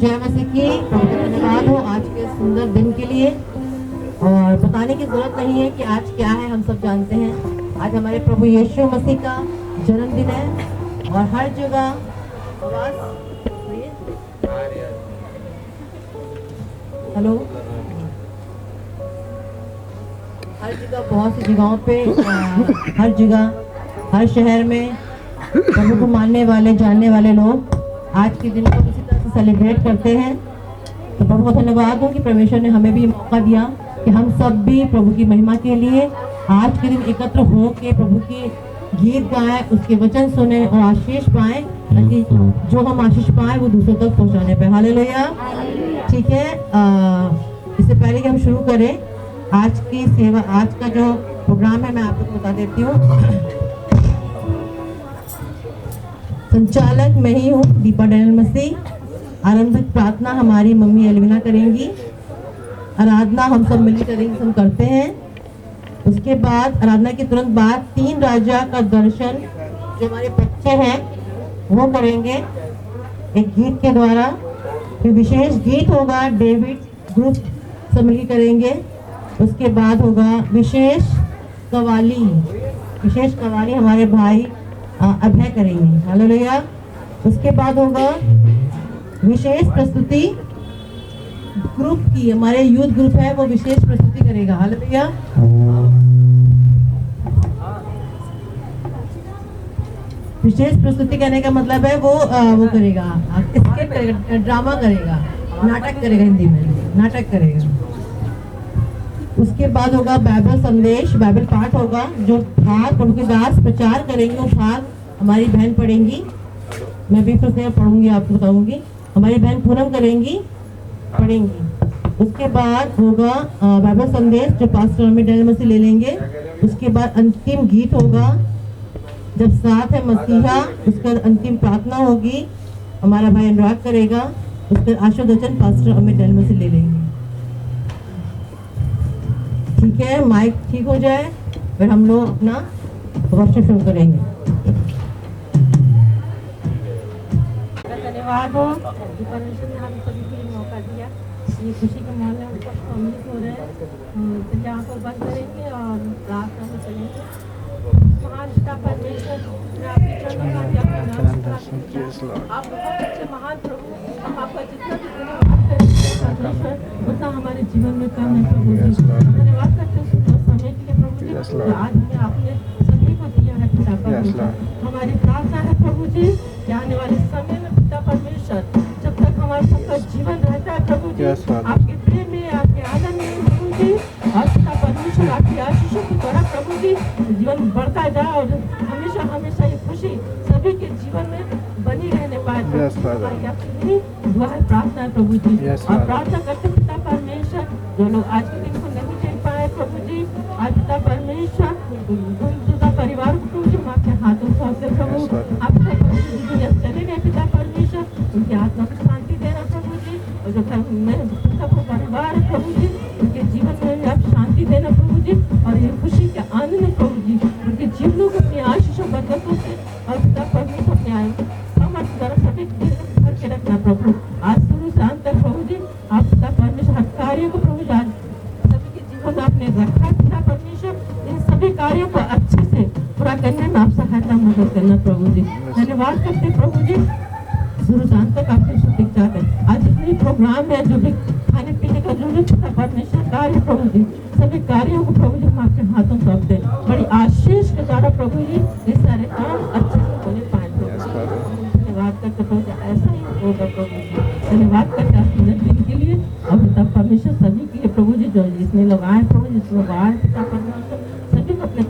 जय मसीह की। धन्यवाद हो आज के सुंदर दिन के लिए। और बताने की जरूरत नहीं है कि आज क्या है, हम सब जानते हैं। आज हमारे प्रभु यीशु मसीह का जन्मदिन है और हर जगह हेलो हर जगह, बहुत सी जगहों पे हर जगह, हर शहर में प्रभु को मानने वाले, जानने वाले लोग आज के दिन को किसी तरह से सेलिब्रेट करते हैं। तो प्रभु को धन्यवाद हो कि परमेश्वर ने हमें भी मौका दिया कि हम सब भी प्रभु की महिमा के लिए आज के दिन एकत्र हो के प्रभु के गीत गाएं, उसके वचन सुने और आशीष पाएं, ताकि जो हम आशीष पाएं वो दूसरों तक पहुंचाने पे। हालेलुया। ठीक है, इससे पहले कि हम शुरू करें आज की सेवा, आज का जो प्रोग्राम है मैं आप लोग को बता देती हूँ। संचालक मैं ही हूँ, दीपा डैनियल मसीह। आरंभिक प्रार्थना हमारी मम्मी एलविना करेंगी। आराधना हम सब मिलकर करेंगे, हम करते हैं। उसके बाद आराधना के तुरंत बाद 3 राजा का दर्शन जो हमारे बच्चे हैं वो करेंगे एक गीत के द्वारा। फिर विशेष गीत होगा, डेविड ग्रुप सब मिलकर करेंगे। उसके बाद होगा विशेष कवाली। विशेष कवाली हमारे भाई अभय करेंगे। हालेलुया। उसके बाद होगा विशेष प्रस्तुति ग्रुप की, हमारे यूथ ग्रुप है वो विशेष प्रस्तुति करेगा। हालेलुया। विशेष प्रस्तुति करने का मतलब है वो करेगा, स्किट करेगा, ड्रामा करेगा, नाटक करेगा, हिंदी में नाटक करेगा। उसके बाद होगा बाइबल संदेश, बाइबल पाठ होगा जो भाग प्रभु के दास प्रचार करेंगे, वो भाग हमारी बहन पढ़ेंगी। मैं भी फिर पढ़ूंगी, आपको बताऊंगी। हमारी बहन पूनम करेंगी, पढ़ेंगी। उसके बाद होगा बाइबल संदेश जो पास्टर अमित डैनियल मसीह ले लेंगे। उसके बाद अंतिम गीत होगा जब साथ है मसीहा। उसके बाद अंतिम प्रार्थना होगी, हमारा भाई अनुराग करेगा। उसके बाद आशीर्वचन पास्टर अमित डैनियल मसीह ले लेंगे। ठीक है, माइक ठीक हो जाए फिर हम लोग अपना वर्शिप शुरू करेंगे। धन्यवाद हो परमेश्वर ने हम सभी को मौका दिया। ये खुशी का माहौल है, हम सब सम्मिलित हो रहे हैं। तो यहाँ पर बंद करेंगे और प्रार्थना में चलेंगे। महान पिता परमेश्वर, मैं आपके चरणों का आप बहुत अच्छे महान प्रभु, हम आपका जितना भी धन्यवाद करते हैं परमेश्वर उतना हमारे जीवन में कम है प्रभु जी। धन्यवाद करते हैं समय के लिए प्रभु जी जो आज हमें आपने सभी को दिया है पिता परमेश्वर। हमारी प्रार्थना है प्रभु जी कि आने वाले समय में पिता परमेश्वर जब तक हमारे सबका जीवन रहता है प्रभु जी, आपके प्रेम में, आपके आनंद में प्रभु जी, और पिता परमेश्वर आपकी आशीषों के द्वारा प्रभु जी जीवन बढ़ता जाए और हमेशा हमेशा ये खुशी सभी के जीवन में बनी रहने पाए। दुआ है, प्रार्थना है प्रभु जी। और प्रार्थना करते पिता परमेश्वर जो लोग आज के दिन को नहीं देख पाए प्रभु जी, आज पिता परमेश्वर परिवार को प्रभु जी आपके हाथों सौंपते प्रभु। आप चले गए पिता परमेश्वर, उनकी आत्मा को शांति देना प्रभु जी। और जो सबको परिवार है प्रभु जी, उनके जीवन में आप शांति देना प्रभु जी। और ये खुशी के आनंद है प्रभु जी, उनके जीवनों को अपनी आशीषों बरकतों से और पिता परमेश्वर अपने आए समर्थ द्वारा सभी भर के रखना प्रभु। आज शुरू से अंत तक प्रभु जी आप पिता परमेश्वर हर कार्यों को प्रभु जी सभी के जीवन में आपने रखा पिता परमेश्वर। इन सभी कार्यों को अच्छे से पूरा करने में आप सहायता मदद करना प्रभु जी। धन्यवाद करते प्रभु जी, शुरू से अंत तक आपके शुद्ध चाहते हैं। आज जितनी प्रोग्राम है, जो भी खाने पीने का जो भी पिता परमेश्वर कार्य प्रभु जी, सभी कार्यों को प्रभु जी हम आपके हाथों सौंपते हैं। बड़ी आशीष के द्वारा प्रभु जी ये सारे काम अच्छे से होने पाए प्रभु। धन्यवाद करते प्रभु जी, ऐसा ही होगा प्रभु जी। धन्यवाद करते आपके दिन के लिए और पिता परमेश्वर सभी के लिए प्रभु जी, जो जितने लोग आए प्रभु जी, जितने लोग आए पिता परमेश्वर सभी को अपने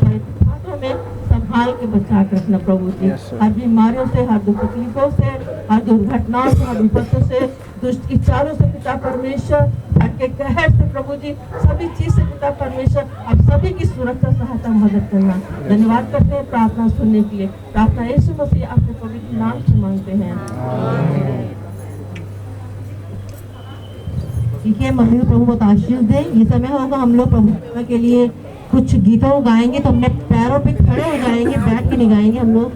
हाथों में संभाल के बचा के रखना प्रभु जी। हर बीमारियों से, हर दुख तकलीफों से, हर दुर्घटनाओं से, हर विपत्तों से, दुष्ट की चालों से पिता परमेश्वर, के कहर से प्रभु जी, सभी चीज से पिता परमेश्वर आप सभी की सुरक्षा सहायता मदद करना। धन्यवाद करते हैं प्रार्थना सुनने के लिए। प्रार्थना यीशु मसीह आपके पवित्र नाम से मांगते हैं। ठीक है, मम्मी को प्रभु बहुत आशीष दे। ये समय होगा हम लोग प्रभु के लिए कुछ गीतों गाएंगे, तो अपने पैरों पे खड़े हो जाएंगे, बैठ के नहीं गाएंगे हम लोग।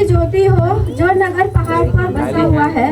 ज्योति हो जो नगर पहाड़ पर बसा हुआ है,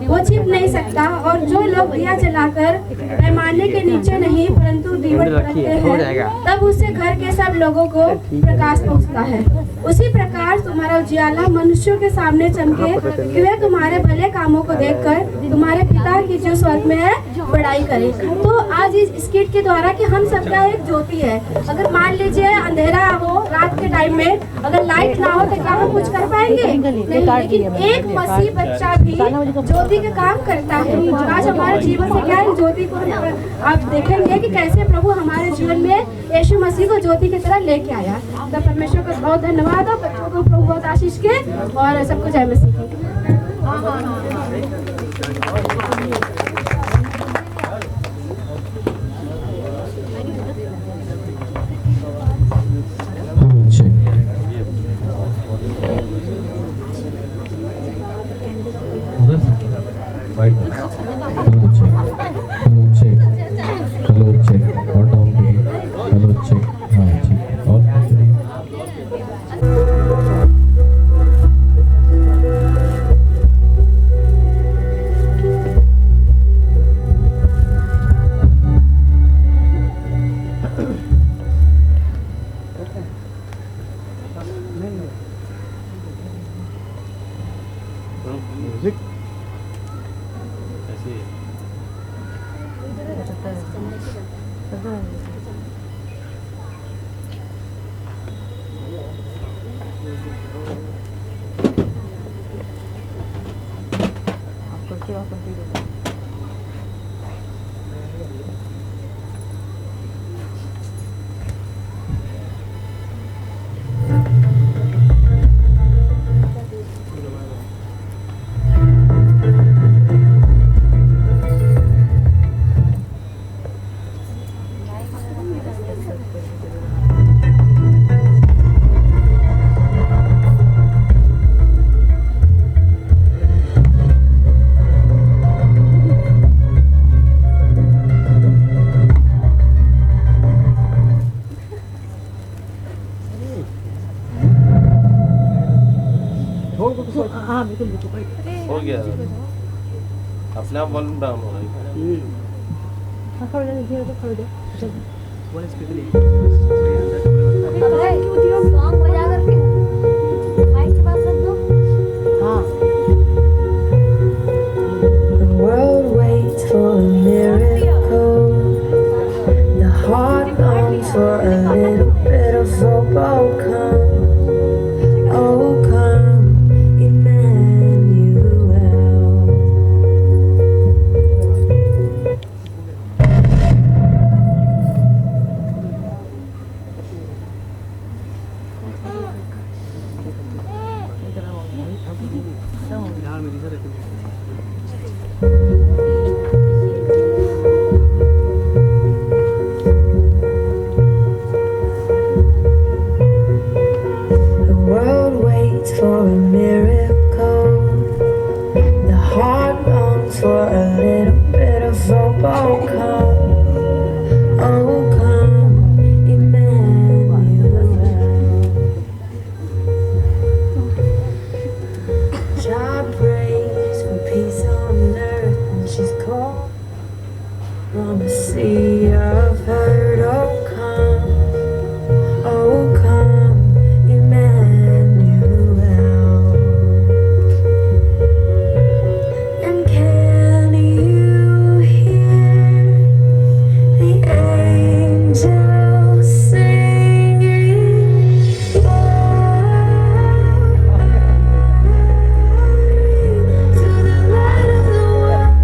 वो छिप नहीं सकता। और जो लोग दिया जलाकर पैमाने के नीचे नहीं परंतु दीवट पर रखते हैं, तब उससे घर के सब लोगों को प्रकाश पहुंचता है। उसी प्रकार तुम्हारा उजियाला मनुष्यों के सामने चमके कि वे तुम्हारे भले कामों को देखकर तुम्हारे पिता की जो स्वर्ग में है बड़ाई करे। तो आज इस स्किट के द्वारा कि हम सबका एक ज्योति है। अगर मान लीजिए अंधेरा हो रात के टाइम में, अगर लाइट ना हो तो क्या हम कुछ कर पाएंगे? नहीं। लेकिन एक मसीह बच्चा भी ज्योति का काम करता है। आज हमारे जीवन से क्या है, ज्योति को आप देखेंगे कि कैसे प्रभु हमारे जीवन में यीशु मसीह को ज्योति की तरह लेके आया। तो परमेश्वर का बहुत धन्यवाद हो। बच्चों को प्रभु बहुत आशीष के और सबको जय मसीह की। हो गया, अपने आप वॉल्यूम डाउन हो रहा है। सॉन्ग बजा करके माइक के पास रख दो। The world waits for a miracle. The heart longs for a little bit of hope. Oh come, Emmanuel. The world waits for a miracle. The heart longs for a little bit of hope. Oh come, Emmanuel. Child prays for peace on earth when she's called on the sea of hurt. Oh come, Emmanuel. And can you hear the angels singing? Glory to the light of the world.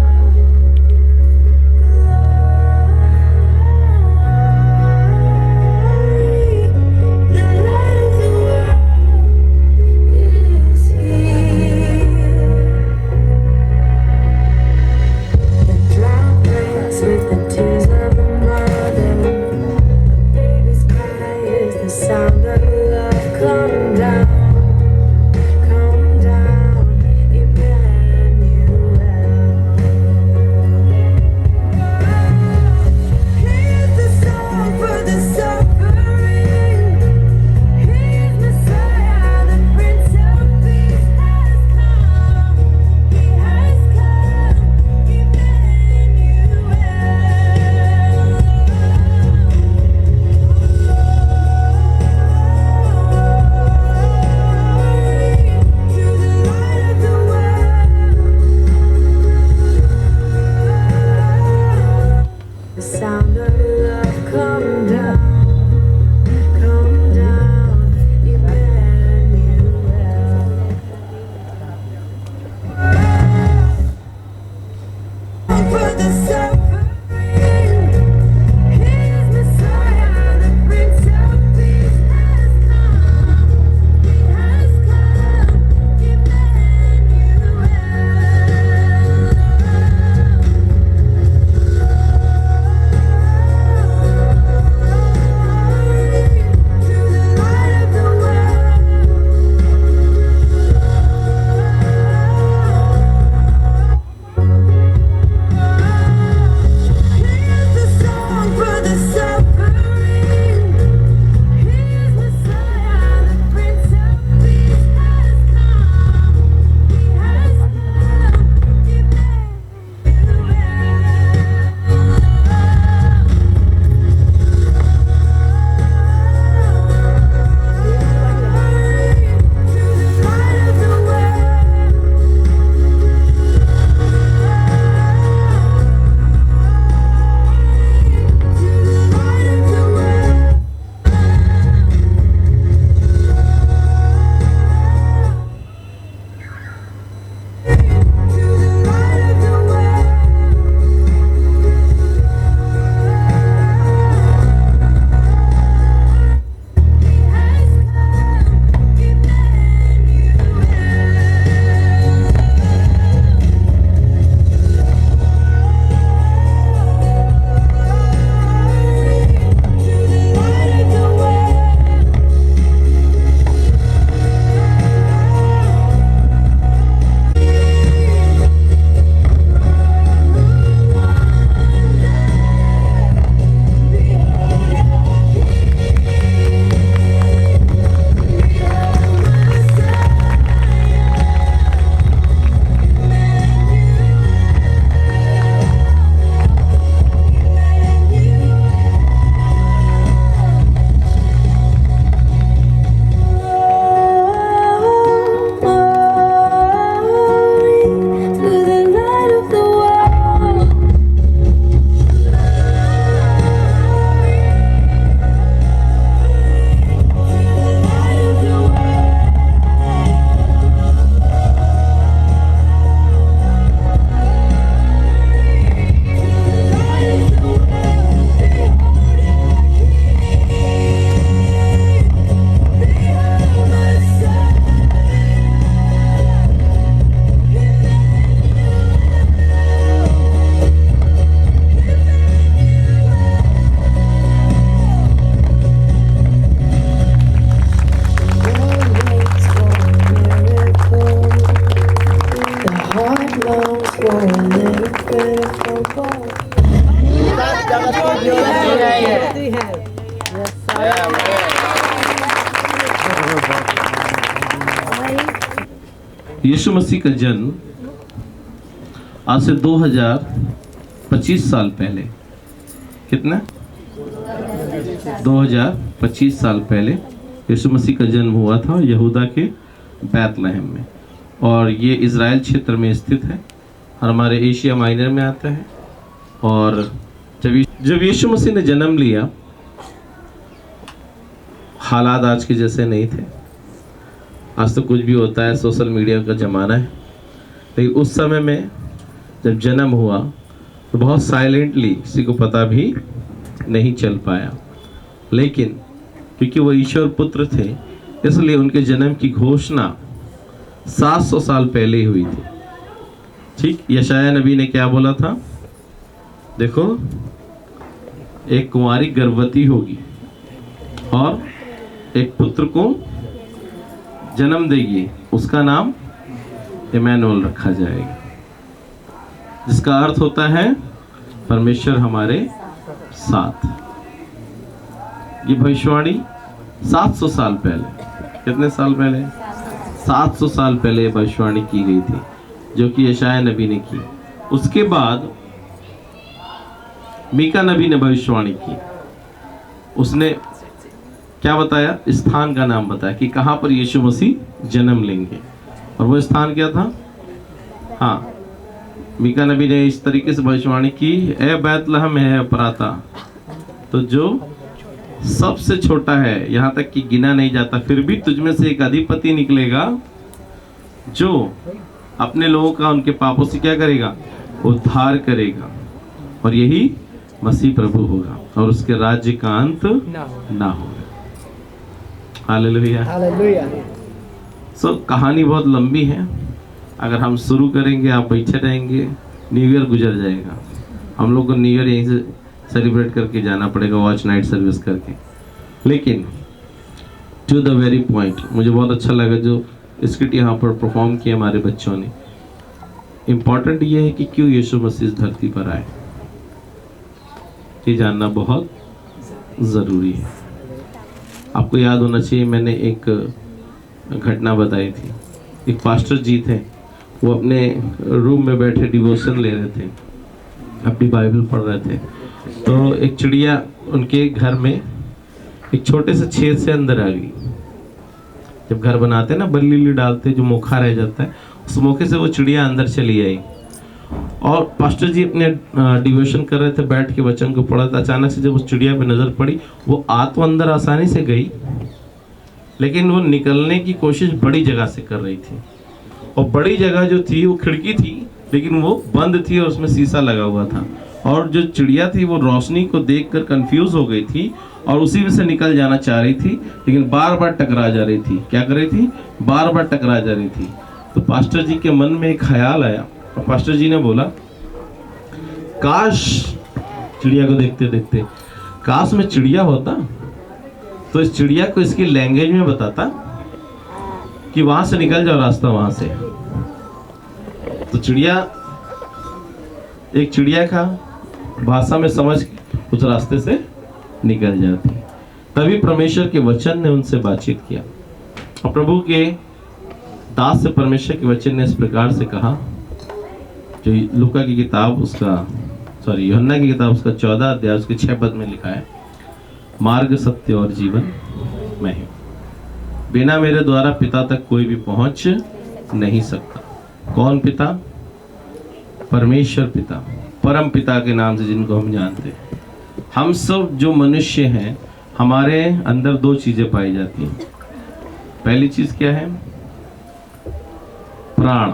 यीशु मसीह का जन्म आज से 2025 साल पहले, कितना 2025 साल पहले यीशु मसीह का जन्म हुआ था यहूदा के बैतलहम में, और ये इज़राइल क्षेत्र में स्थित है और हमारे एशिया माइनर में आता है। और जब यीशु मसीह ने जन्म लिया, हालात आज के जैसे नहीं थे। आज तो कुछ भी होता है, सोशल मीडिया का ज़माना है, लेकिन उस समय में जब जन्म हुआ तो बहुत साइलेंटली, किसी को पता भी नहीं चल पाया। लेकिन क्योंकि वो ईश्वर पुत्र थे, इसलिए उनके जन्म की घोषणा 700 साल पहले हुई थी। ठीक, यशाया नबी ने क्या बोला था? देखो, एक कुंवारी गर्भवती होगी और एक पुत्र को जन्म देगी, उसका नाम इमैनुअल रखा जाएगा, जिसका अर्थ होता है परमेश्वर हमारे साथ। ये भविष्यवाणी 700 साल पहले, कितने साल पहले? 700 साल पहले ये भविष्यवाणी की गई थी, जो कि यशाया नबी ने की। उसके बाद मीका नबी ने भविष्यवाणी की। उसने क्या बताया? स्थान का नाम बताया कि कहाँ पर यीशु मसीह जन्म लेंगे, और वो स्थान क्या था? हाँ, मीका नबी ने इस तरीके से भविष्यवाणी की, ए बैतलहम है पराता, तो जो सबसे छोटा है, यहाँ तक कि गिना नहीं जाता, फिर भी तुझमें से एक अधिपति निकलेगा जो अपने लोगों का उनके पापों से क्या करेगा? उद्धार करेगा, और यही मसीह प्रभु होगा, और उसके राज्य का अंत ना होगा। हालेलुया। सो कहानी बहुत लंबी है, अगर हम शुरू करेंगे, आप बैठे रहेंगे, न्यू ईयर गुजर जाएगा। हम लोग को न्यू ईयर यहीं से सेलिब्रेट करके जाना पड़ेगा, वॉच नाइट सर्विस करके। लेकिन टू द वेरी पॉइंट, मुझे बहुत अच्छा लगा जो स्किट यहाँ पर परफॉर्म किया हमारे बच्चों ने। इम्पॉर्टेंट ये है कि क्यों यीशु मसीह इस धरती पर आए, ये जानना बहुत ज़रूरी है। आपको याद होना चाहिए, मैंने एक घटना बताई थी। एक पास्टर जी थे, वो अपने रूम में बैठे डिवोशन ले रहे थे, अपनी बाइबल पढ़ रहे थे, तो एक चिड़िया उनके घर में एक छोटे से छेद से अंदर आ गई। जब घर बनाते हैं ना, बल्ली डालते, जो मोखा रह जाता है, उस मोखे से वो चिड़िया अंदर चली आई। और पास्टर जी अपने डिवोशन कर रहे थे, बैठ के वचन को पढ़ा था। अचानक से जब उस चिड़िया पे नजर पड़ी, वो आ तो अंदर आसानी से गई, लेकिन वो निकलने की कोशिश बड़ी जगह से कर रही थी, और बड़ी जगह जो थी वो खिड़की थी, लेकिन वो बंद थी और उसमें शीशा लगा हुआ था। और जो चिड़िया थी वो रोशनी को देखकर कंफ्यूज हो गई थी और उसी में से निकल जाना चाह रही थी, लेकिन बार बार टकरा जा रही थी। क्या कर रही थी? बार बार टकरा जा रही थी। तो पास्टर जी के मन में एक ख्याल आया, और पास्टर जी ने बोला, काश, चिड़िया को देखते देखते, काश में चिड़िया होता तो इस चिड़िया को इसकी लैंग्वेज में बताता कि वहां से निकल जाओ, रास्ता वहां से। तो चिड़िया, एक चिड़िया का भाषा में समझ उस रास्ते से निकल जाती। तभी परमेश्वर के वचन ने उनसे बातचीत किया, और प्रभु के दास से परमेश्वर के वचन ने इस प्रकार से कहा, जो लूका की किताब यूहन्ना की किताब उसका 14 अध्याय उसके 6 पद में लिखा है, मार्ग, सत्य और जीवन मैं हूँ, बिना मेरे द्वारा पिता तक कोई भी पहुंच नहीं सकता। कौन पिता? परमेश्वर पिता, परम पिता के नाम से जिनको हम जानते हैं। हम सब जो मनुष्य हैं, हमारे अंदर 2 चीजें पाई जाती हैं। पहली चीज क्या है? प्राण।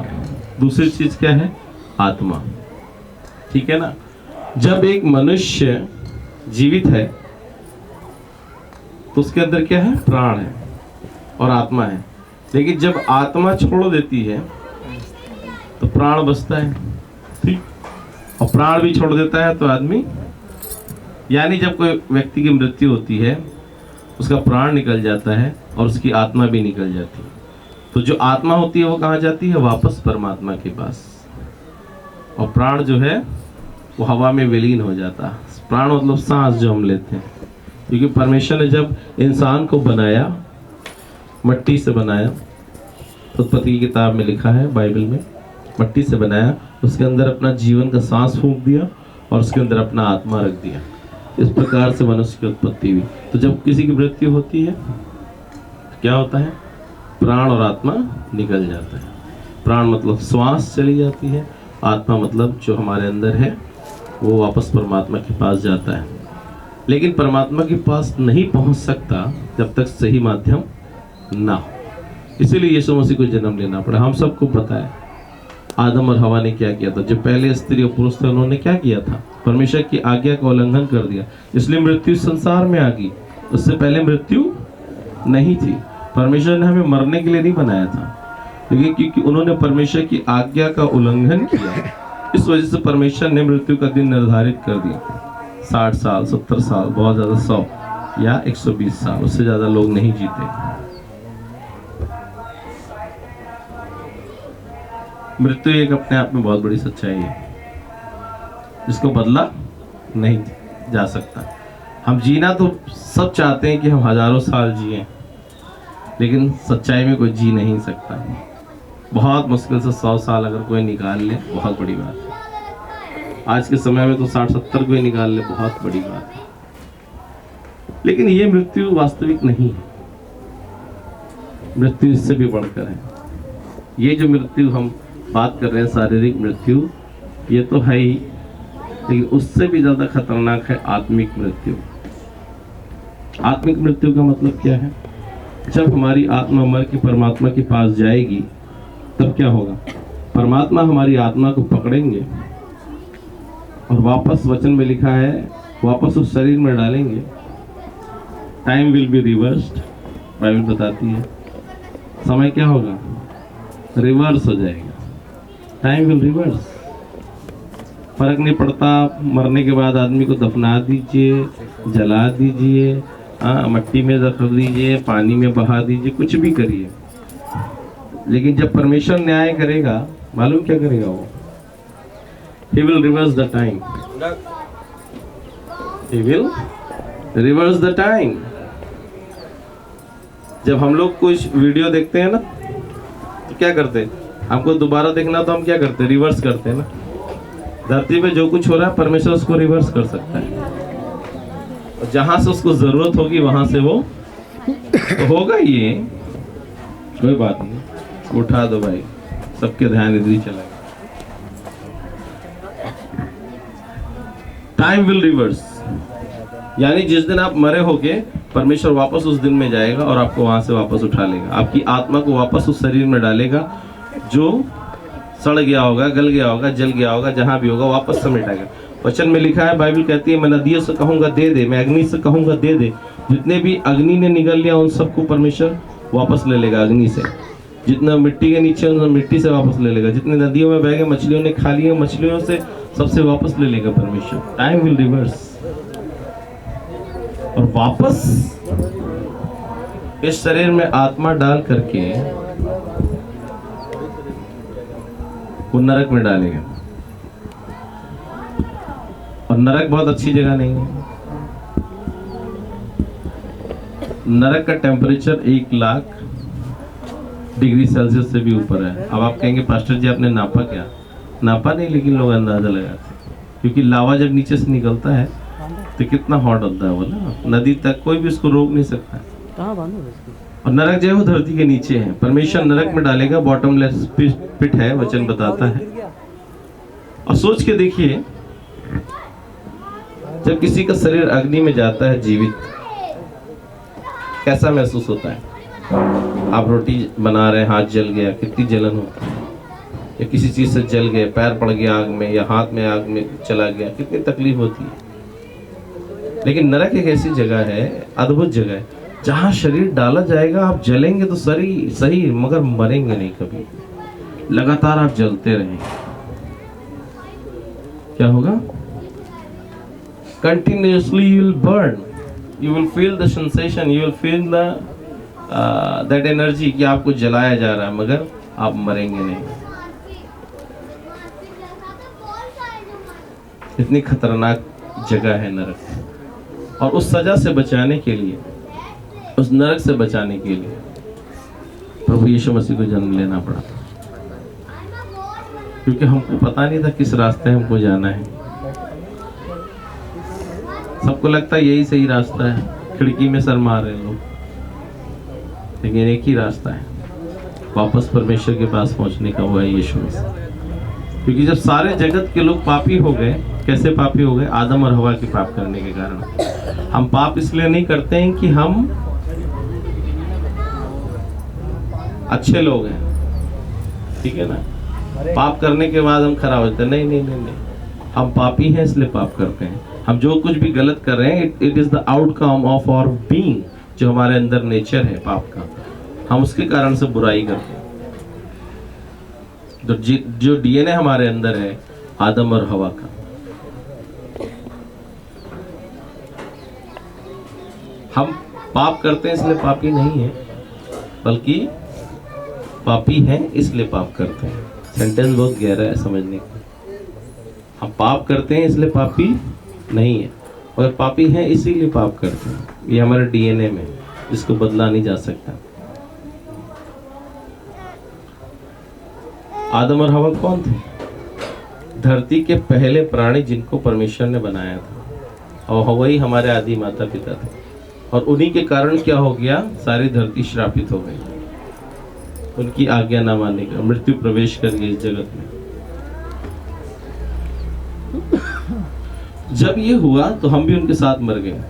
दूसरी चीज क्या है? आत्मा। ठीक है ना? जब एक मनुष्य जीवित है तो उसके अंदर क्या है? प्राण है और आत्मा है। लेकिन जब आत्मा छोड़ देती है तो प्राण बचता है, ठीक, और प्राण भी छोड़ देता है तो आदमी, यानी जब कोई व्यक्ति की मृत्यु होती है, उसका प्राण निकल जाता है और उसकी आत्मा भी निकल जाती है। तो जो आत्मा होती है वो कहाँ जाती है? वापस परमात्मा के पास। और प्राण जो है वो हवा में विलीन हो जाता है। प्राण मतलब सांस जो हम लेते हैं, क्योंकि परमेश्वर ने जब इंसान को बनाया, मट्टी से बनाया, उत्पत्ति की किताब में लिखा है, बाइबल में, मिट्टी से बनाया, उसके अंदर अपना जीवन का सांस फूंक दिया और उसके अंदर अपना आत्मा रख दिया। इस प्रकार से मनुष्य की उत्पत्ति हुई। तो जब किसी की मृत्यु होती है तो क्या होता है? प्राण और आत्मा निकल जाता है। प्राण मतलब श्वास चली जाती है, आत्मा मतलब जो हमारे अंदर है वो वापस परमात्मा के पास जाता है। लेकिन परमात्मा के पास नहीं पहुंच सकता जब तक सही माध्यम ना हो। इसीलिए यीशु मसीह को जन्म लेना पड़ा। हम सबको पता है आदम और हवा ने क्या किया था। जो पहले स्त्री और पुरुष थे उन्होंने क्या किया था? परमेश्वर की आज्ञा का उल्लंघन कर दिया, इसलिए मृत्यु संसार में आ गई। उससे पहले मृत्यु नहीं थी। परमेश्वर ने हमें मरने के लिए नहीं बनाया था, लेकिन क्योंकि उन्होंने परमेश्वर की आज्ञा का उल्लंघन किया, इस वजह से परमेश्वर ने मृत्यु का दिन निर्धारित कर दिया। 60 साल, 70 साल, बहुत ज्यादा 100 या 120 साल, उससे ज्यादा लोग नहीं जीते। मृत्यु एक अपने आप में बहुत बड़ी सच्चाई है, जिसको बदला नहीं जा सकता। हम जीना तो सब चाहते हैं कि हम हजारों साल जिए, लेकिन सच्चाई में कोई जी नहीं सकता। बहुत मुश्किल से 100 साल अगर कोई निकाल ले, बहुत बड़ी बात है। आज के समय में तो 60-70 कोई निकाल ले, बहुत बड़ी बात है। लेकिन ये मृत्यु वास्तविक नहीं है, मृत्यु इससे भी बढ़कर है। ये जो मृत्यु हम बात कर रहे हैं, शारीरिक मृत्यु, ये तो है ही, लेकिन उससे भी ज्यादा खतरनाक है आत्मिक मृत्यु। आत्मिक मृत्यु का मतलब क्या है? जब हमारी आत्मा मर के परमात्मा के पास जाएगी तब क्या होगा? परमात्मा हमारी आत्मा को पकड़ेंगे और वापस, वचन में लिखा है, वापस उस शरीर में डालेंगे। Time will be reversed, Bible बताती है। समय क्या होगा? रिवर्स हो जाएगा। Time will reverse. फर्क नहीं पड़ता, मरने के बाद आदमी को दफना दीजिए, जला दीजिए, मट्टी में रख दीजिए, पानी में बहा दीजिए, कुछ भी करिए, लेकिन जब परमेश्वर न्याय करेगा, मालूम क्या करेगा वो? He will reverse the time. He will reverse the time. जब हम लोग कुछ वीडियो देखते हैं ना, तो क्या करते हैं? हमको दोबारा देखना तो हम क्या करते हैं? रिवर्स करते हैं ना। धरती पे जो कुछ हो रहा है परमेश्वर उसको रिवर्स कर सकता है, और जहां से उसको जरूरत होगी वहां से वो तो होगा। ये कोई बात नहीं, उठा दो भाई, सबके ध्यान इधर ही चला गया। टाइम विल रिवर्स, यानी जिस दिन आप मरे होगे, परमेश्वर वापस उस दिन में जाएगा और आपको वहां से वापस उठा लेगा। आपकी आत्मा को वापस उस शरीर में डालेगा जो सड़ गया होगा, गल गया होगा, जल गया होगा, जहां भी होगा वापस समेटेगा। वचन में लिखा है, बाइबल कहती है, मैं नदियों से कहूंगा दे दे, मैं अग्नि से कहूंगा दे दे। जितने भी अग्नि ने निगल लिया उन सबको परमेश्वर वापस ले लेगा अग्नि से। जितना मिट्टी के नीचे उन मिट्टी से वापस ले लेगा। जितने नदियों में बह गए, मछलियों ने खा लिया, मछलियों से सबसे वापस ले लेगा परमेश्वर। टाइम विल रिवर्स, और वापस इस शरीर में आत्मा डाल करके वो नरक में डालेगा। और नरक बहुत अच्छी जगह नहीं है। नरक का टेम्परेचर 1,00,000 डिग्री सेल्सियस से भी ऊपर है। अब आप कहेंगे पास्टर जी आपने नापा क्या? नापा नहीं, लेकिन लोग अंदाजा लगाते हैं, क्योंकि लावा जब नीचे से निकलता है तो कितना हॉट होता है वो ना। नदी तक कोई भी उसको रोक नहीं सकता है। और नरक जो है वो धरती के नीचे है। परमेश्वर नरक में डालेगा, बॉटमलेस पिट है, वचन बताता है। और सोच के देखिए, जब किसी का शरीर अग्नि में जाता है जीवित, कैसा महसूस होता है? आप रोटी बना रहे हैं, हाथ जल गया, कितनी जलन होती है। या किसी चीज से जल गए, पैर पड़ गया आग में, या हाथ में आग में चला गया, कितनी तकलीफ होती है। लेकिन नरक एक ऐसी जगह है, अद्भुत जगह है, जहां शरीर डाला जाएगा, आप जलेंगे तो सही, मगर मरेंगे नहीं कभी। लगातार आप जलते रहेंगे। क्या होगा? Continuously you will burn, you will feel the sensation, you will feel the that energy कि आपको जलाया जा रहा है, मगर आप मरेंगे नहीं। इतनी खतरनाक जगह है नरक। और उस सजा से बचाने के लिए, उस नरक से बचाने के लिए प्रभु यीशु मसीह को जन्म लेना पड़ा, क्योंकि हमको पता नहीं था किस रास्ते हमको जाना है। सबको लगता है यही सही रास्ता है, खिड़की में सर मार रहे लोग, लेकिन एक ही रास्ता है वापस परमेश्वर के पास पहुंचने का, वो है यीशु मसीह। क्योंकि जब सारे जगत के लोग पापी हो गए, कैसे पापी हो गए? आदम और हवा के पाप करने के कारण। हम पाप इसलिए नहीं करते हैं कि हम अच्छे लोग हैं, ठीक है ना, पाप करने के बाद हम खराब होते हैं। नहीं नहीं नहीं नहीं, हम पापी हैं इसलिए पाप करते हैं। हम जो कुछ भी गलत कर रहे हैं, it is the outcome of our being, जो हमारे अंदर नेचर है पाप का, हम उसके कारण से बुराई करते हैं। जो डीएनए हमारे अंदर है आदम और हवा का। हम पाप करते हैं इसलिए पापी नहीं है, बल्कि पापी हैं इसलिए पाप करते हैं। सेंटेंस बहुत गहरा है समझने का। हम पाप करते हैं इसलिए पापी नहीं है, और पापी हैं इसीलिए पाप करते हैं। ये हमारे डीएनए में, जिसको बदला नहीं जा सकता। आदम और हवा कौन थे? धरती के पहले प्राणी जिनको परमेश्वर ने बनाया था, और हवा ही हमारे आदि माता पिता थे। और उन्हीं के कारण क्या हो गया? सारी धरती श्रापित हो गई, उनकी आज्ञा ना मानने का, मृत्यु प्रवेश कर गई इस जगत में। जब ये हुआ तो हम भी उनके साथ मर गए।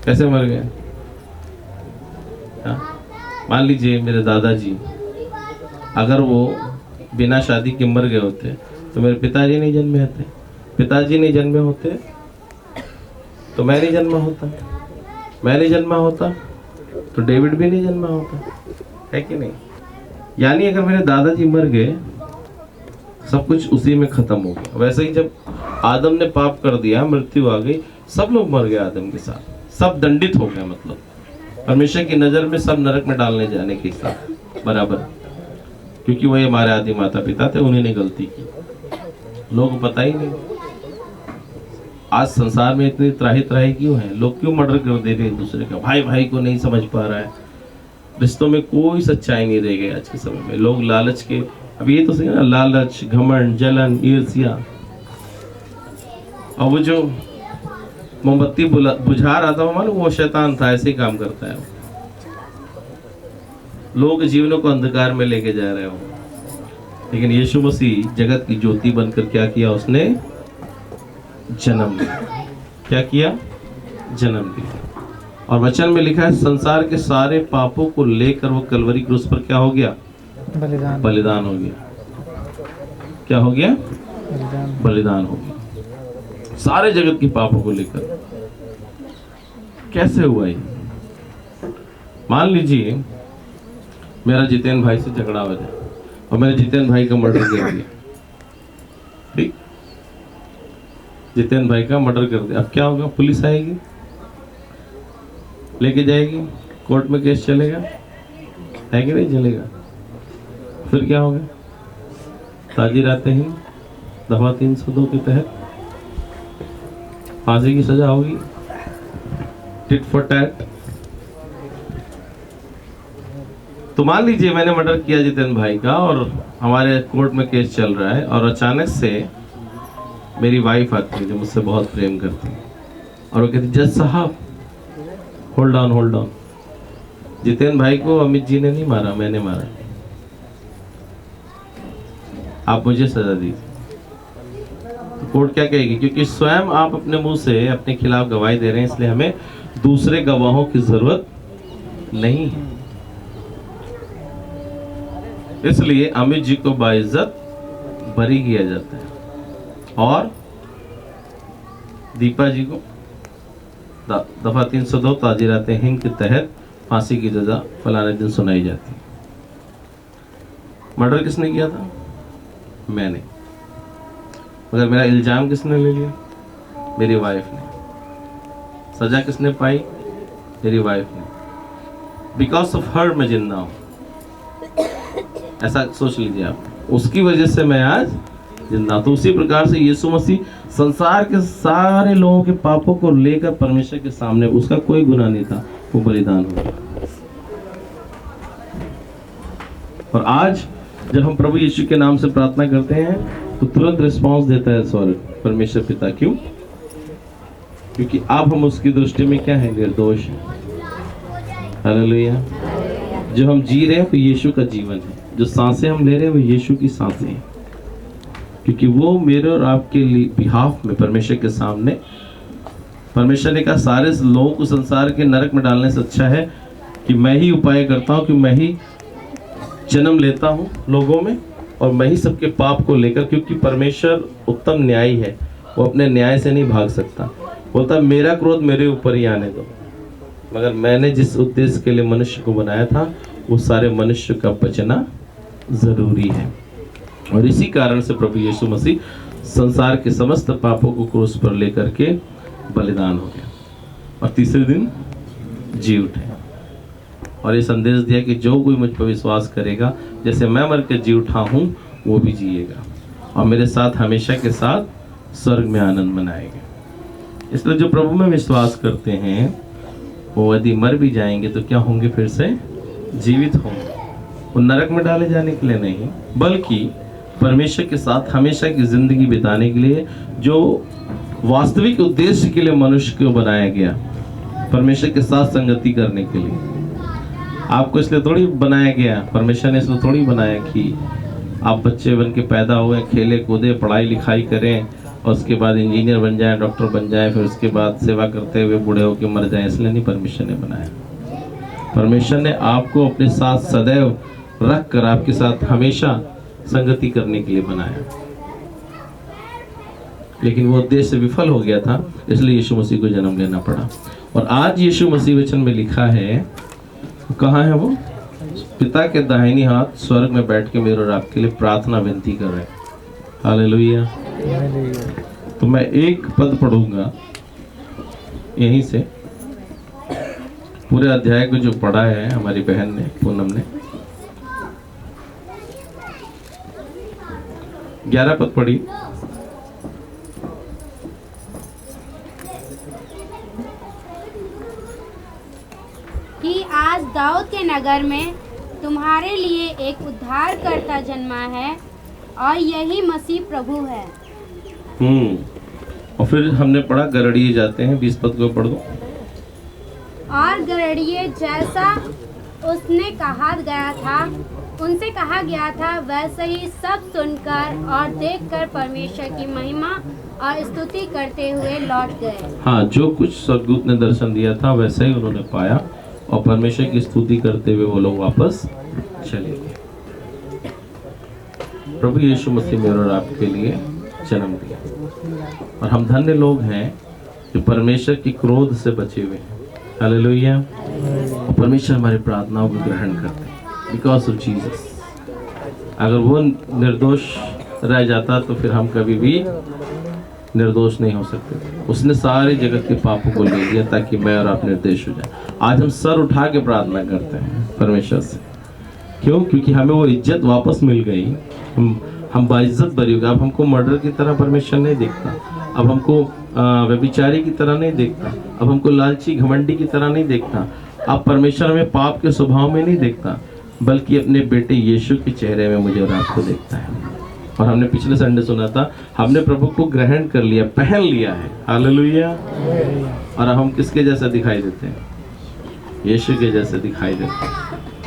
कैसे मर गए? मान लीजिए मेरे दादाजी अगर वो बिना शादी के मर गए होते तो मेरे पिताजी नहीं जन्मे होते, पिताजी नहीं जन्मे होते तो मैं नहीं जन्मा होता, मैं नहीं जन्मा होता तो डेविड भी नहीं जन्मा होता, है कि नहीं? यानी अगर मेरे दादाजी मर गए, सब कुछ उसी में खत्म हो गया। वैसे ही जब आदम ने पाप कर दिया, मृत्यु आ गई, सब लोग मर गए आदम के साथ, सब दंडित हो गए। मतलब परमेश्वर की नजर में सब नरक में डालने जाने के साथ बराबर, क्योंकि वही हमारे आदि माता पिता थे, उन्हीं ने गलती की, लोगों को पता ही नहीं। आज संसार में इतनी त्राही त्राही क्यों है? लोग क्यों मर्डर कर दे रहे एक दूसरे का? भाई भाई को नहीं समझ पा रहा है, रिश्तों में कोई सच्चाई नहीं रह गई आज के समय में। लोग लालच के, अब ये तो सही ना, लालच, घमंड, जलन, ईर्ष्या। और वो जो मोमबत्ती बुझा रहा था, मालूम वो शैतान था, ऐसे ही काम करता है। लोग जीवनों को अंधकार में लेके जा रहे हो, लेकिन यीशु मसीह जगत की ज्योति बनकर क्या किया? उसने जन्म लिया। क्या किया? जन्म लिया। और वचन में लिखा है संसार के सारे पापों को लेकर वो कलवरी क्रूस पर क्या हो गया? बलिदान हो गया। क्या हो गया? बलिदान हो गया, सारे जगत की पापों को लेकर। कैसे हुआ ये? मान लीजिए मेरा जितेन भाई से झगड़ा हो जाए और मैंने जितेन भाई का मर्डर कर दिया, ठीक? जितेन भाई का मर्डर कर दिया, अब क्या होगा? पुलिस आएगी, लेके जाएगी, कोर्ट में केस चलेगा, है कि नहीं चलेगा? फिर क्या होगा? ताजीराते ही दफा 302 के तहत फांसी की सजा होगी, टिट फॉर टैट। तो मान लीजिए मैंने मर्डर किया जितेन भाई का और हमारे कोर्ट में केस चल रहा है, और अचानक से मेरी वाइफ आती है जो मुझसे बहुत प्रेम करती है, और वो कहती जज साहब hold on hold on, Jiten भाई को अमित जी ने नहीं मारा, मैंने मारा, आप मुझे सजा दीजिए। तो कोर्ट क्या कहेगी? क्योंकि स्वयं आप अपने मुंह से अपने खिलाफ गवाही दे रहे हैं, इसलिए हमें दूसरे गवाहों की जरूरत नहीं है। इसलिए अमित जी को बाइज्जत बरी किया जाता है, और दीपा जी को दफा 302 ताजीराते हिंद के तहत फांसी की सजा फलाने दिन सुनाई जाती है। मर्डर किसने किया था? मैंने। मगर मेरा इल्जाम किसने ले लिया? मेरी वाइफ ने। सजा किसने पाई? मेरी वाइफ ने। बिकॉज ऑफ हर मैं जिंदा हूं, ऐसा सोच लीजिए आप, उसकी वजह से मैं आज जिंदा। तो उसी प्रकार से यीशु मसीह संसार के सारे लोगों के पापों को लेकर परमेश्वर के सामने, उसका कोई गुनाह नहीं था, वो बलिदान हो गया। और आज जब हम प्रभु यीशु के नाम से प्रार्थना करते हैं तो तुरंत रिस्पांस देता है स्वर्ग, परमेश्वर पिता। क्यों? क्योंकि अब हम उसकी दृष्टि में क्या है? निर्दोष है। हालेलुया। जो हम जी रहे हैं वो यीशु का जीवन है, जो सांसें हम ले रहे हैं वो यीशु की सांसें हैं, क्योंकि वो मेरे और आपके लिए बिहाफ में परमेश्वर के सामने, परमेश्वर ने कहा सारे लोगों को संसार के नरक में डालने से अच्छा है कि मैं ही उपाय करता हूँ, कि मैं ही जन्म लेता हूँ लोगों में और मैं ही सबके पाप को लेकर, क्योंकि परमेश्वर उत्तम न्यायी है, वो अपने न्याय से नहीं भाग सकता। बोलता मेरा क्रोध मेरे ऊपर ही आने दो, मगर मैंने जिस उद्देश्य के लिए मनुष्य को बनाया था वो सारे मनुष्य का बचना जरूरी है। और इसी कारण से प्रभु यीशु मसीह संसार के समस्त पापों को क्रूस पर लेकर के बलिदान हो गया और तीसरे दिन जी उठे और ये संदेश दिया कि जो कोई मुझ पर विश्वास करेगा, जैसे मैं मर के जी उठा हूँ वो भी जिएगा और मेरे साथ हमेशा के साथ स्वर्ग में आनंद मनाएगा। इसलिए जो प्रभु में विश्वास करते हैं वो यदि मर भी जाएंगे तो क्या होंगे? फिर से जीवित होंगे। वो नरक में डाले जाने के लिए नहीं, बल्कि परमेश्वर के साथ हमेशा की जिंदगी बिताने के लिए, जो वास्तविक उद्देश्य के लिए मनुष्य को बनाया गया, परमेश्वर के साथ संगति करने के लिए। आपको इसलिए थोड़ी बनाया गया, परमेश्वर ने इसलिए थोड़ी बनाया कि आप बच्चे बन के पैदा हुए, खेले कूदे, पढ़ाई लिखाई करें और उसके बाद इंजीनियर बन जाए, डॉक्टर बन जाए, फिर उसके बाद सेवा करते हुए बूढ़े होकर मर जाए। इसलिए नहीं परमेश्वर ने बनाया। परमेश्वर ने आपको अपने साथ सदैव रख कर आपके साथ हमेशा संगति करने के लिए बनाया, लेकिन वो उद्देश्य विफल हो गया था, इसलिए यीशु मसीह को जन्म लेना पड़ा। और आज यीशु मसीह वचन में लिखा है, कहाँ है वो? पिता के दाहिनी हाथ स्वर्ग में बैठ के मेरे और आपके लिए प्रार्थना विनती कर रहे हैं। हालेलुया। तो मैं एक पद पढ़ूंगा यहीं से, पूरे अध्याय को जो पढ़ा है हमारी बहन ने, पूनम ने 11 पद पढ़ी। कि आज दाऊद के नगर में तुम्हारे लिए एक उद्धारकर्ता जन्मा है और यही मसीह प्रभु है। और फिर हमने पढ़ा गरड़िए जाते हैं, 20 पद को पढ़ दो। और गरड़िए जैसा उसने उनसे कहा गया था वैसे ही सब सुनकर और देखकर परमेश्वर की महिमा और स्तुति करते हुए लौट गए। हाँ, जो कुछ स्वर्गदूत ने दर्शन दिया था वैसे ही उन्होंने पाया और परमेश्वर की स्तुति करते हुए वो लोग वापस चले गए। प्रभु यीशु मसीह मेरे और आपके लिए जन्म दिया और हम धन्य लोग हैं जो परमेश्वर की क्रोध से बचे हुए हैं। हालेलुया। और परमेश्वर हमारी प्रार्थनाओं को ग्रहण करते हैं बिकॉज ऑफ जीसस। अगर वो निर्दोष रह जाता तो फिर हम कभी भी निर्दोष नहीं हो सकते थे। उसने सारे जगत के पापों को ले लिया ताकि मैं और आप निर्दोष हो जाए। आज हम सर उठा के प्रार्थना करते हैं परमेश्वर से। क्यों? क्योंकि हमें वो इज्जत वापस मिल गई। हम बाइज्जत बरी हो गए। अब हमको मर्डर की तरह परमेश्वर नहीं देखता, अब हमको व्यभिचारी की तरह नहीं देखता, अब हमको लालची घमंडी की तरह नहीं देखता। अब परमेश्वर हमें पाप के स्वभाव में नहीं देखता, बल्कि अपने बेटे यीशु के चेहरे में मुझे और आपको देखता है। और हमने पिछले संडे सुना था, हमने प्रभु को ग्रहण कर लिया, पहन लिया है। हालेलुया। और हम किसके जैसे दिखाई देते हैं? यीशु के जैसे दिखाई देते हैं।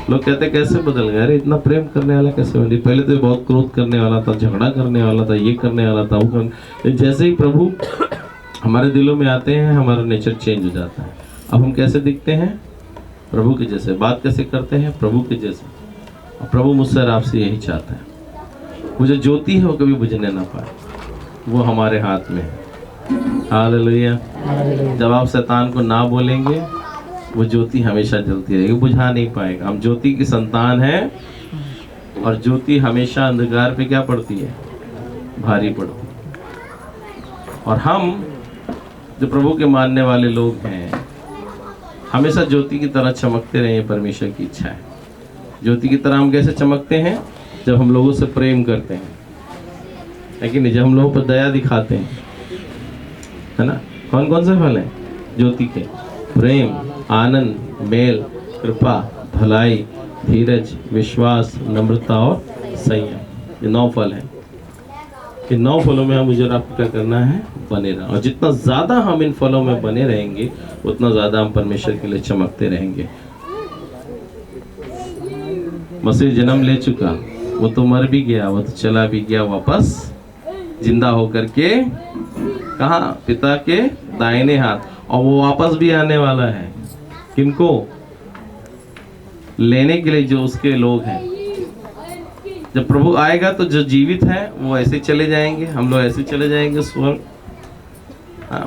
लोग कहते हैं कैसे बदल गया? अरे इतना प्रेम करने वाला कैसे बन? पहले तो बहुत क्रोध करने वाला था, झगड़ा करने वाला था, ये करने वाला था, वो करने। जैसे ही प्रभु हमारे दिलों में आते हैं हमारा नेचर चेंज हो जाता है। अब हम कैसे दिखते हैं? प्रभु के जैसे। बात कैसे करते हैं? प्रभु के जैसे। और प्रभु मुझसे और आपसे यही चाहता है। वो जो ज्योति है वो कभी बुझने ना पाए, वो हमारे हाथ में है। हालेलुया। जब आप शैतान को ना बोलेंगे वो ज्योति हमेशा जलती रहेगी, बुझा नहीं पाएगा। हम ज्योति की संतान हैं और ज्योति हमेशा अंधकार पे क्या पड़ती है? भारी पड़ती है। और हम जो प्रभु के मानने वाले लोग हैं हमेशा ज्योति की तरह चमकते रहे, परमेश्वर की इच्छा है। ज्योति की तरह हम कैसे चमकते हैं? जब हम लोगों से प्रेम करते हैं, लेकिन जब हम लोगों पर दया दिखाते हैं, है ना? कौन कौन से फल हैं ज्योति के? प्रेम, आनंद, मेल, कृपा, भलाई, धीरज, विश्वास, नम्रता और संयम। ये 9 फल हैं। इन 9 फलों में हम मुझे और आपको क्या करना है? बने रहना। और जितना ज़्यादा हम इन फलों में बने रहेंगे उतना ज़्यादा हम परमेश्वर के लिए चमकते रहेंगे। मसीह जन्म ले चुका, वो तो मर भी गया, वो तो चला भी गया, वापस जिंदा होकर के कहाँ? पिता के दाहिने हाथ। और वो वापस भी आने वाला है। किनको? लेने के लिए जो उसके लोग हैं। जब प्रभु आएगा तो जो जीवित हैं वो ऐसे चले जाएंगे, हम लोग ऐसे चले जाएंगे स्वर्ग।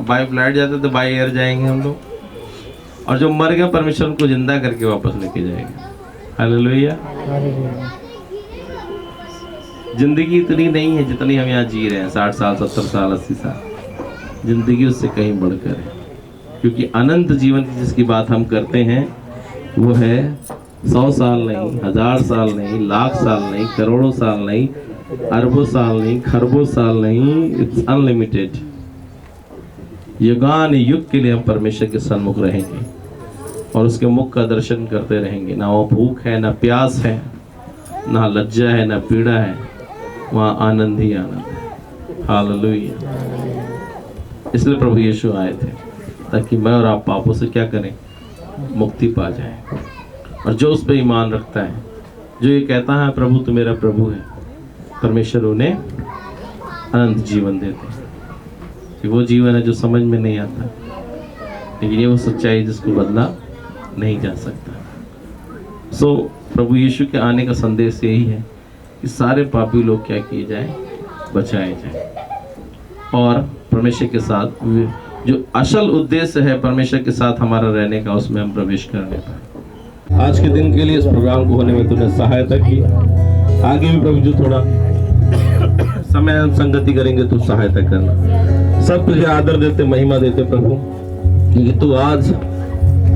बाय फ्लाइट जाते तो बाय एयर जाएंगे हम लोग। और जो मर गया परमेश्वर उनको जिंदा करके वापस लेके जाएंगे। हालेलुया। जिंदगी इतनी नहीं है जितनी हम यहाँ जी रहे हैं, 60 साल, 70 साल, 80 साल। जिंदगी उससे कहीं बढ़कर है, क्योंकि अनंत जीवन की जिसकी बात हम करते हैं वो है 100 साल नहीं, 1000 साल नहीं, लाख साल नहीं, करोड़ों साल नहीं, अरबों साल नहीं, खरबों साल नहीं। It's unlimited. युगान युग के लिए हम परमेश्वर के सन्मुख रहेंगे और उसके मुख का दर्शन करते रहेंगे। ना वो भूख है, ना प्यास है, ना लज्जा है, ना पीड़ा है, वहाँ आनंद ही आनंद है। हालेलुया। इसलिए प्रभु यीशु आए थे ताकि मैं और आप पापों से क्या करें? मुक्ति पा जाए। और जो उस पर ईमान रखता है, जो ये कहता है प्रभु तो मेरा प्रभु है, परमेश्वर उन्हें अनंत जीवन देते हैं। वो जीवन है जो समझ में नहीं आता, लेकिन ये वो सच्चाई जिसको बदला नहीं जा सकता। सो प्रभु यीशु के आने का संदेश यही है कि सारे पापी लोग क्या किए जाए? बचाए जाए। और परमेश्वर के साथ जो असल उद्देश्य है परमेश्वर के साथ हमारा रहने का, उसमें हम प्रवेश करने पाए। आज के दिन के लिए इस प्रोग्राम को होने में तूने सहायता की। आगे भी प्रभु जो थोड़ा समय हम संगति करेंगे तो सहायता करना। सब तुझे आदर देते, महिमा देते प्रभु, क्योंकि तू आज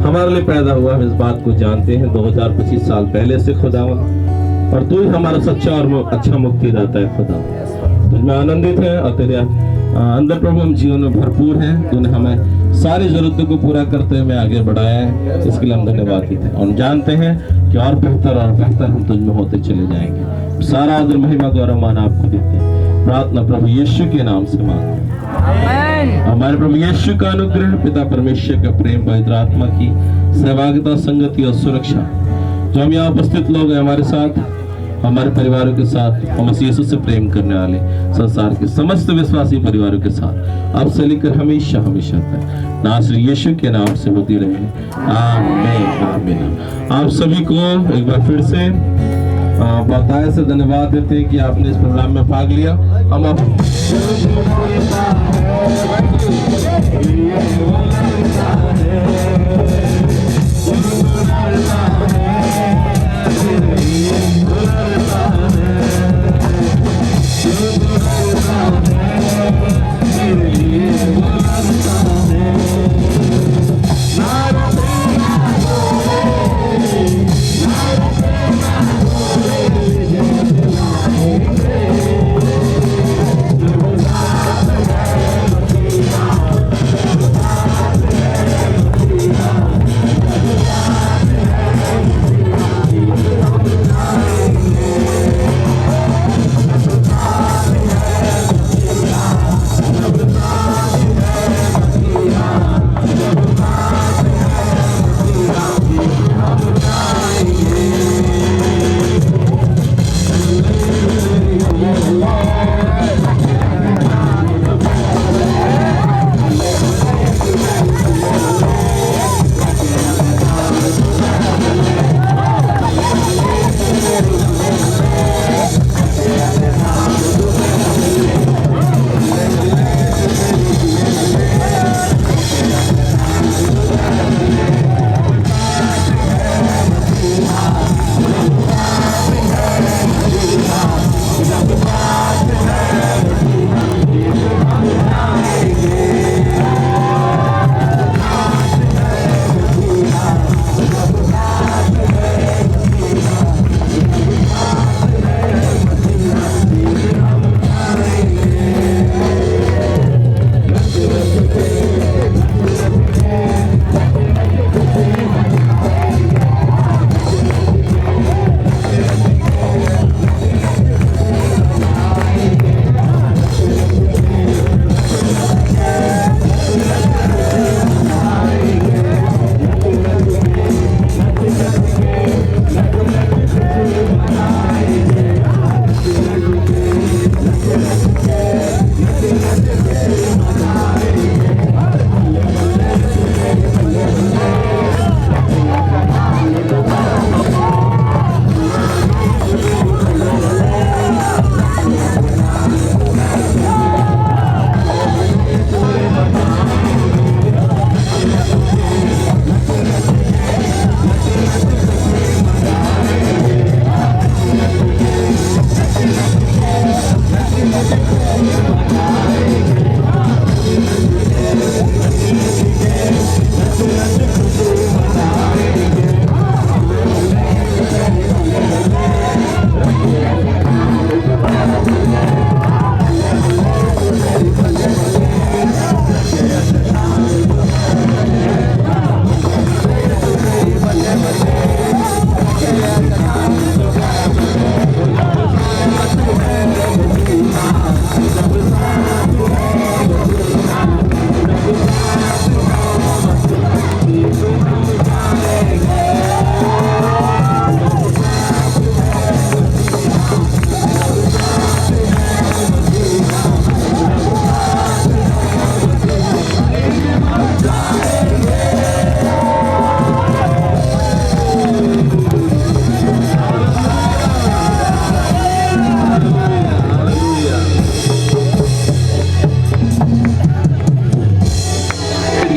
हमारे लिए पैदा हुआ। हम इस बात को जानते हैं 2025 साल पहले से खुदावन, और तू ही हमारा सच्चा और अच्छा मुक्तिदाता है खुदा। तुझमें आनंदित है और तेरे अंदर प्रभु हम जीवन में भरपूर हैं। तूने हमें सारी जरूरतों को पूरा करते हुए आगे बढ़ाया है, इसके लिए हम धन्यवाद देते हैं। और जानते हैं कि और बेहतर हम तुझ में होते चले जाएंगे। सारा आदर, महिमा, गौरव, मान आपको देते हैं। प्रार्थना प्रभु यीशु के नाम से मांगते हैं। हमारे प्रभु यीशु का अनुग्रह, पिता परमेश्वर का प्रेम, पवित्र आत्मा की सहभागिता, संगति और सुरक्षा जो हम यहाँ उपस्थित लोग हैं हमारे साथ, हमारे परिवारों के साथ, और मसीह यीशु से प्रेम करने वाले संसार के समस्त विश्वासी परिवारों के साथ अब से लेकर हमेशा हमेशा तक नासरी यीशु के नाम से होती रहे। आमीन आमीन। आप सभी को एक बार फिर से बताए से धन्यवाद देते हैं कि आपने इस प्रोग्राम में भाग लिया। हम आप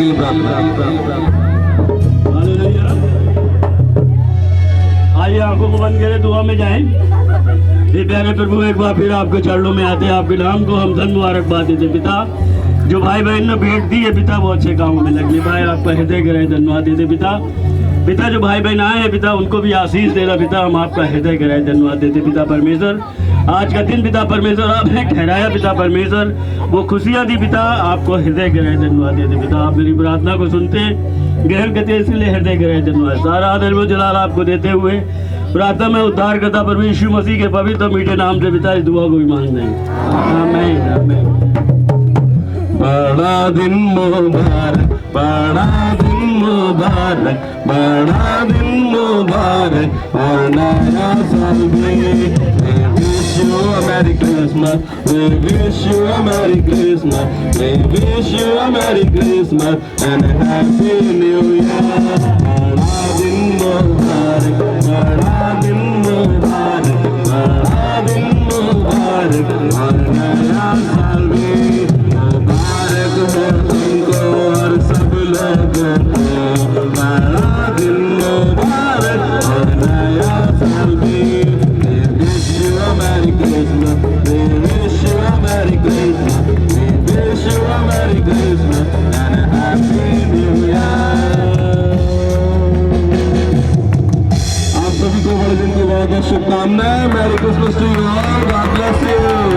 यही प्रार्थना। आइए आंखों को बंद करें, दुआ में जाएं। ये प्यारे प्रभु एक बार फिर आपके चरणों में आते हैं, आपके नाम को हम धन मुबारकबाद देते। पिता, जो भाई बहन ने भेंट दी है पिता, वो अच्छे कामों में लगने पाए, आपका हृदय गहराई धन्यवाद देते पिता। पिता, जो भाई बहन आए हैं पिता, उनको भी आशीष देना पिता, हम आपका हृदय गहराई धन्यवाद देते पिता परमेश्वर। आज का दिन पिता परमेश्वर आपने ठहराया पिता परमेश्वर, वो खुशियाँ दी पिता, आपको हृदय गहराई धन्यवाद देते पिता। आप मेरी प्रार्थना को सुनते ग्रहण करते, इसलिए हृदय गहराई धन्यवाद। सारा आदर व जलाल आपको देते हुए प्रार्थना में उद्धार करता प्रभु यीशु मसीह के पवित्र और मीठे नाम से पिता इस दुआ को भी मांगते हैं, आमीन आमीन। बड़ा दिन मुबारक, बड़ा दिन मुबारक, बड़ा दिन मुबारक और नया साल भी। We wish you a Merry Christmas, we wish you a Merry Christmas, we wish you a Merry Christmas and a Happy New Year. बड़ा दिन मुबारक, बड़ा दिन मुबारक, बड़ा दिन मुबारक और नया साल भी। मुबारक हो तुमको और सब लोगों को, बड़ा दिन मुबारक और नया साल भी। Merry Christmas, we wish you a Merry Christmas, we wish you a Merry Christmas and a Happy New Year. आप सभी को बड़े दिन की बहुत बहुत शुभकामनाएं। Merry Christmas to you all, God bless you.